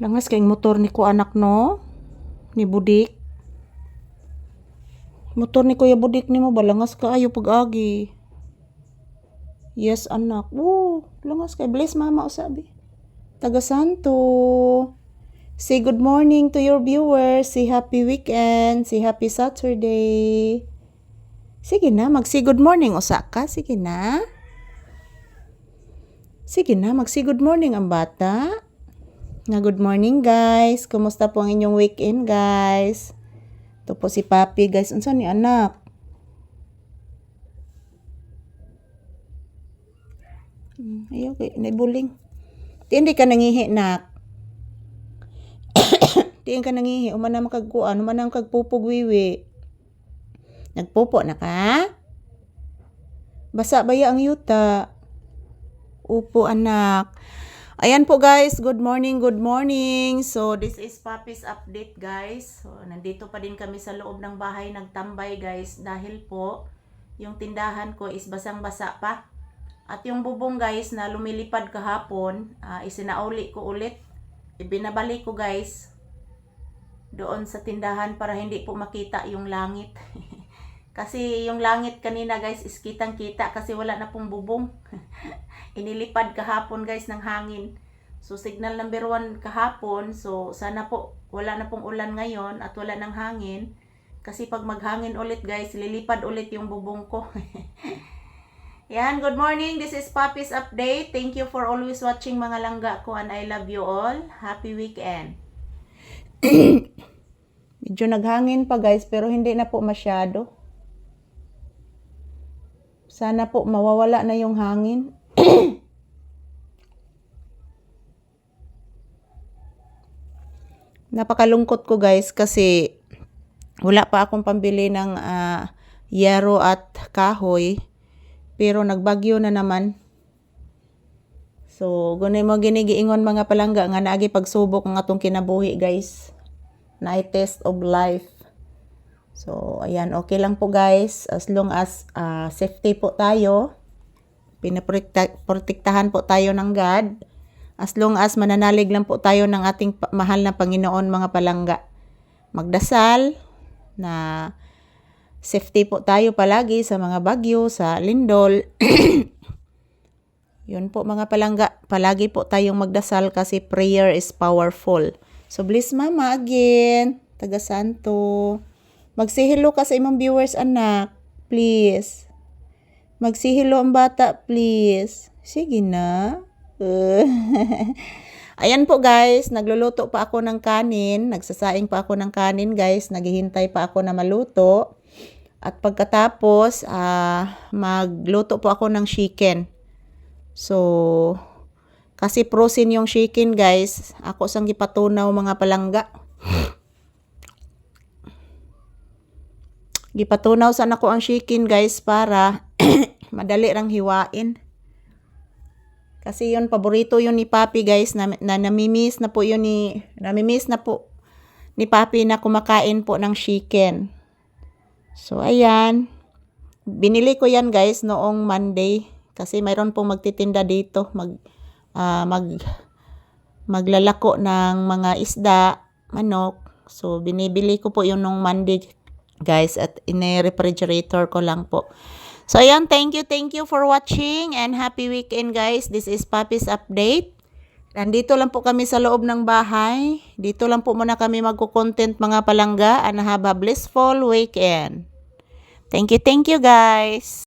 Langas kayong motor ni ko anak no? Ni Budik. Motor ni Kuya Budik ni mo ba? Langas ka ayo pag-agi. Yes anak. Langas kay. Bless mama o sabi. Taga Santo. Say good morning to your viewers. Say happy weekend. Say happy Saturday. Sige na, mag-say good morning usa ka. Sige na. Sige na, mag-say good morning ang bata. Good morning guys. Kumusta po ang inyong weekend guys? Ito po si Papi guys. Unsa ni anak? Ayaw kay naibuling. Hindi ka nangihi nak. Diyan ka nangihi. Umana makagkuan. Umana makagpupog wiwi. Nagpupo na ka? Basa ba ya ang yuta? Upo anak. Ayan po guys, good morning, good morning. So this is Papi's update guys. So nandito pa din kami sa loob ng bahay nagtambay guys dahil po yung tindahan ko is basang-basa pa. At yung bubong guys na lumilipad kahapon, isinauli ko ulit. Ibinabalik ko guys doon sa tindahan para hindi po makita yung langit. Kasi yung langit kanina guys is kitang-kita kasi wala na pong bubong. Inilipad kahapon guys ng hangin. So signal number 1 kahapon. So sana po wala na pong ulan ngayon at wala ng hangin. Kasi pag maghangin ulit guys, lilipad ulit yung bubong ko. Yan, good morning. This is Papi's update. Thank you for always watching mga langga ko and I love you all. Happy weekend. Medyo naghangin pa guys pero hindi na po masyado. Sana po mawawala na yung hangin. Napakalungkot ko guys kasi wala pa akong pambili ng yero at kahoy pero nagbagyo na naman. So gunay mo ginigiingon mga palangga nga naagi pagsubok ng atong kinabuhi guys. Na test of life. So ayan, okay lang po guys as long as safety po tayo. Pinaprotektahan po tayo ng God. As long as mananalig lang po tayo ng ating mahal na Panginoon mga palangga. Magdasal na safety po tayo palagi sa mga bagyo, sa lindol. Yun po mga palangga. Palagi po tayong magdasal kasi prayer is powerful. So bless mama again. Taga Santo. Mag-say hello ka sa imong viewers anak. Please. Mag-say hello ang bata please. Sige na. Ayan po guys, nagluluto pa ako ng kanin, nagsasaing pa ako ng kanin guys, naghihintay pa ako na maluto. At pagkatapos, magluto po ako ng chicken. So, kasi frozen yung chicken guys, ako sang gipatunaw mga palangga. Gipatunaw sana ko ang chicken guys para madali rang hiwain. Kasi yun, paborito yun ni Papi guys, na namimiss na po ni Papi na kumakain po ng chicken. So ayan, binili ko yan guys noong Monday kasi mayroon pong magtitinda dito, maglalako ng mga isda, manok. So binibili ko po yun noong Monday guys at in-refrigerator ko lang po. So ayan, thank you for watching and happy weekend guys. This is Papi's update. Nandito lang po kami sa loob ng bahay. Dito lang po muna kami magko-content mga palangga and have a blissful weekend. Thank you guys.